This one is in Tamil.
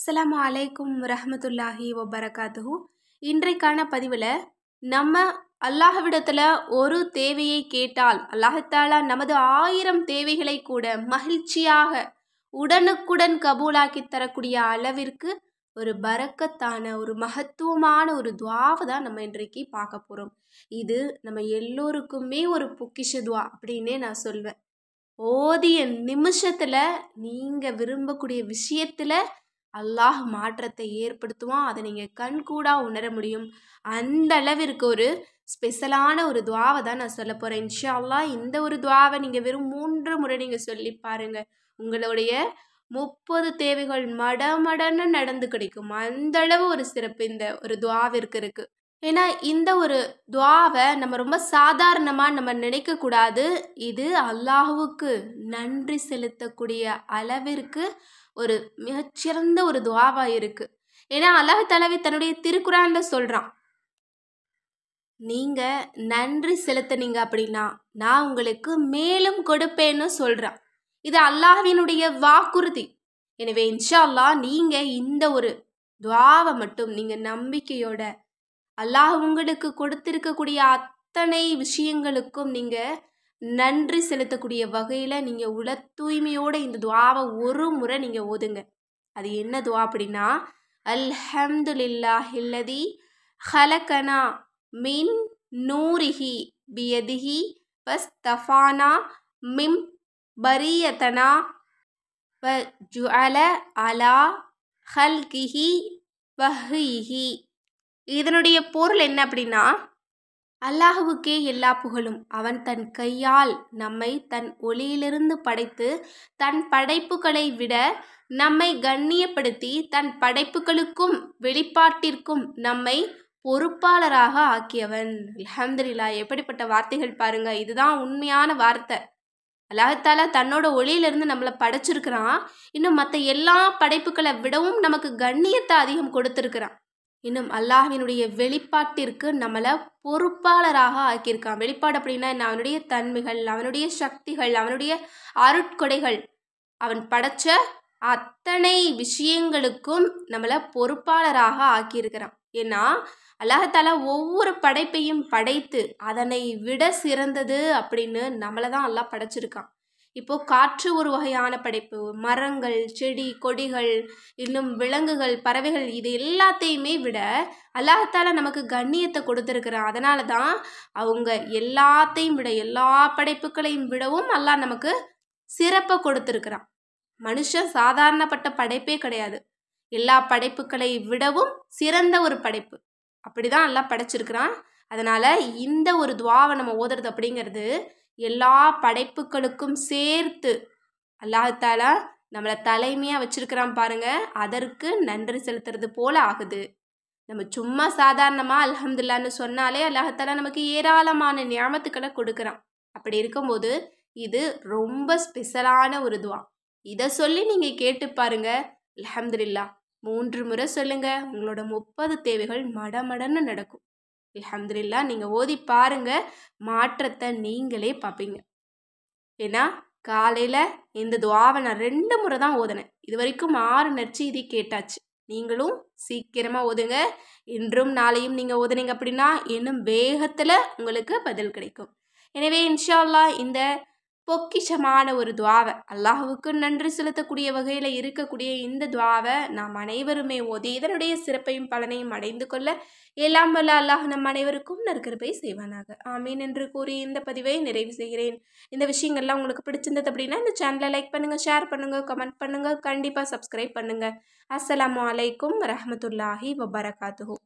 அஸ்ஸலாமு அலைக்கும் வரஹ்மத்துல்லாஹி வபரகாத்துஹு. இன்றைக்கான பதிவில் நம்ம அல்லாஹ்விடத்தில் ஒரு தேவையை கேட்டால் அல்லாஹ்தாலா நமது 1000 தேவைகளை கூட மகிழ்ச்சியாக உடனுக்குடன் கபூலாக்கி தரக்கூடிய அளவிற்கு ஒரு பரக்கத்தான ஒரு மகத்துவமான ஒரு துவாவை தான் நம்ம இன்றைக்கு பார்க்க போகிறோம். இது நம்ம எல்லோருக்குமே ஒரு பொக்கிஷ துவா அப்படின்னே நான் சொல்வேன். ஓதிய நிமிஷத்தில் நீங்கள் விரும்பக்கூடிய விஷயத்தில் அல்லாஹ் மாற்றத்தை ஏற்படுத்துவான். அதை நீங்கள் கண்கூடாக உணர முடியும். அந்த அளவிற்கு ஒரு ஸ்பெஷலான ஒரு துவாவை தான் நான் சொல்ல போகிறேன். இன்ஷா அல்லாஹ் இந்த ஒரு துவாவை நீங்கள் வெறும் 3 முறை நீங்கள் சொல்லி பாருங்கள். உங்களுடைய 30 தேவைகள் மடமடன்னு நடந்து கிடைக்கும். அந்த அளவு ஒரு சிறப்பு இந்த ஒரு துவாவிற்கு இருக்குது. ஏன்னா இந்த ஒரு துவாவை நம்ம ரொம்ப சாதாரணமாக நம்ம நினைக்கக்கூடாது. இது அல்லாஹுவுக்கு நன்றி செலுத்தக்கூடிய அளவிற்கு ஒரு மிகச்சிறந்த ஒரு துவாவாக இருக்குது. ஏன்னா அல்லாஹ் தஆலா தன்னுடைய திருக்குரானில் சொல்கிறான், நீங்கள் நன்றி செலுத்தினீங்க அப்படின்னா நான் உங்களுக்கு மேலும் கொடுப்பேன்னு சொல்கிறான். இது அல்லாஹ்வினுடைய வாக்குறுதி. எனவே இன்ஷா அல்லாஹ் நீங்கள் இந்த ஒரு துவாவை மட்டும் நீங்கள் நம்பிக்கையோட அல்லாஹ் உங்களுக்கு கொடுத்திருக்கக்கூடிய அத்தனை விஷயங்களுக்கும் நீங்கள் நன்றி செலுத்தக்கூடிய வகையில் நீங்கள் உள தூய்மையோடு இந்த துவாவை ஒரு முறை நீங்கள் ஓதுங்க. அது என்ன துவா அப்படின்னா, அல்ஹம்துலில்லாஹில்லதி ஹலகனா மின் நூரிஹி பியதிஹி வஸ்தஃபானா மிம் பரியதனா வ ஜுஅல அலா ஹல்கிஹி வஹ்யிஹி. இதனுடைய பொருள் என்ன அப்படின்னா, அல்லாஹுவுக்கே எல்லா புகழும். அவன் தன் கையால் நம்மை தன் ஒளியிலிருந்து படைத்து தன் படைப்புகளை விட நம்மை கண்ணியப்படுத்தி தன் படைப்புகளுக்கும் வெளிப்பாட்டிற்கும் நம்மை பொறுப்பாளராக ஆக்கியவன். அல்ஹம்துலில்லாஹ். எப்படிப்பட்ட வார்த்தைகள் பாருங்க. இதுதான் உண்மையான வார்த்தை. அல்லாஹ் தஆலா தன்னோட ஒளியிலிருந்து நம்மளை படைச்சிருக்கிறான். இன்னும் மற்ற எல்லா படைப்புகளை விடவும் நமக்கு கண்ணியத்தை அதிகம் கொடுத்துருக்கிறான். இன்னும் அல்லாஹ்வினுடைய வெளிப்பாட்டிற்கு நம்மளை பொறுப்பாளராக ஆக்கியிருக்கான். வெளிப்பாடு அப்படின்னா என்ன? அவனுடைய தன்மைகள், அவனுடைய சக்திகள், அவனுடைய அருட்கொடைகள், அவன் படைச்ச அத்தனை விஷயங்களுக்கும் நம்மளை பொறுப்பாளராக ஆக்கியிருக்கிறான். ஏன்னா அல்லாஹ் தஆலா ஒவ்வொரு படைப்பையும் படைத்து அதனை விட சிறந்தது அப்படின்னு நம்மளை தான் அல்லாஹ் படைச்சிருக்கான். இப்போது காற்று ஒரு வகையான படைப்பு, மரங்கள், செடி கொடிகள், இன்னும் விலங்குகள், பறவைகள், இது எல்லாத்தையுமே விட அல்லாஹ் தஆலா நமக்கு கண்ணியத்தை கொடுத்துருக்கிறான். அதனால தான் அவங்க எல்லாத்தையும் விட எல்லா படைப்புகளையும் விடவும் அல்லாஹ் நமக்கு சிறப்பை கொடுத்துருக்கிறான். மனுஷன் சாதாரணப்பட்ட படைப்பே கிடையாது. எல்லா படைப்புகளை விடவும் சிறந்த ஒரு படைப்பு. அப்படி தான் அல்லாஹ் படைச்சிருக்கிறான். அதனால் இந்த ஒரு துவாவை நம்ம ஓதுறது அப்படிங்கிறது எல்லா படைப்புகளுக்கும் சேர்த்து அல்லாஹ் தஆலா நம்மளை தலைமையாக வச்சிருக்கிறான் பாருங்க. அதற்கு நன்றி செலுத்துறது போல ஆகுது. நம்ம சும்மா சாதாரணமாக அல்ஹம்துலில்லாஹ்னு சொன்னாலே அல்லாஹ் தஆலா நமக்கு ஏராளமான நியாமத்துக்களை கொடுக்குறான். அப்படி இருக்கும்போது இது ரொம்ப ஸ்பெஷலான ஒரு துவா. இதை சொல்லி நீங்கள் கேட்டு பாருங்க. அல்ஹம்துலில்லாஹ் 3 முறை சொல்லுங்க. உங்களோட 30 தேவைகள் மடமடன்னு நடக்கும். அல்ஹம்துலில்லாஹ். நீங்கள் ஓதி பாருங்க, மாற்றத்தை நீங்களே பார்ப்பீங்க. ஏன்னா காலையில் இந்த துவாவை நான் 2 முறை தான் ஓதினேன். இது வரைக்கும் 6 நற்செய்தி கேட்டாச்சு. நீங்களும் சீக்கிரமாக ஓதுங்க. இன்றும் நாளையும் நீங்கள் ஓதுனீங்க அப்படின்னா இன்னும் வேகத்தில் உங்களுக்கு பதில் கிடைக்கும். எனவே இன்ஷா அல்லாஹ் இந்த பொக்கிஷமான ஒரு துவாவை, அல்லாஹுவுக்கு நன்றி செலுத்தக்கூடிய வகையில் இருக்கக்கூடிய இந்த துவாவை நாம் அனைவருமே ஓதி இதனுடைய சிறப்பையும் பலனையும் அடைந்து கொள்ள எல்லாம் வல்ல அல்லாஹ் நம் அனைவருக்கும் நற்கிருபை செய்வானாக. ஆமீன் என்று கூறி இந்த பதிவை நிறைவு செய்கிறேன். இந்த விஷயங்கள்லாம் உங்களுக்கு பிடிச்சிருந்தது அப்படின்னா இந்த சேனலை லைக் பண்ணுங்கள், ஷேர் பண்ணுங்கள், கமெண்ட் பண்ணுங்கள், கண்டிப்பாக சப்ஸ்கிரைப் பண்ணுங்கள். அஸ்ஸலாமு அலைக்கும் வரஹ்மத்துல்லாஹி வபரகாத்துஹு.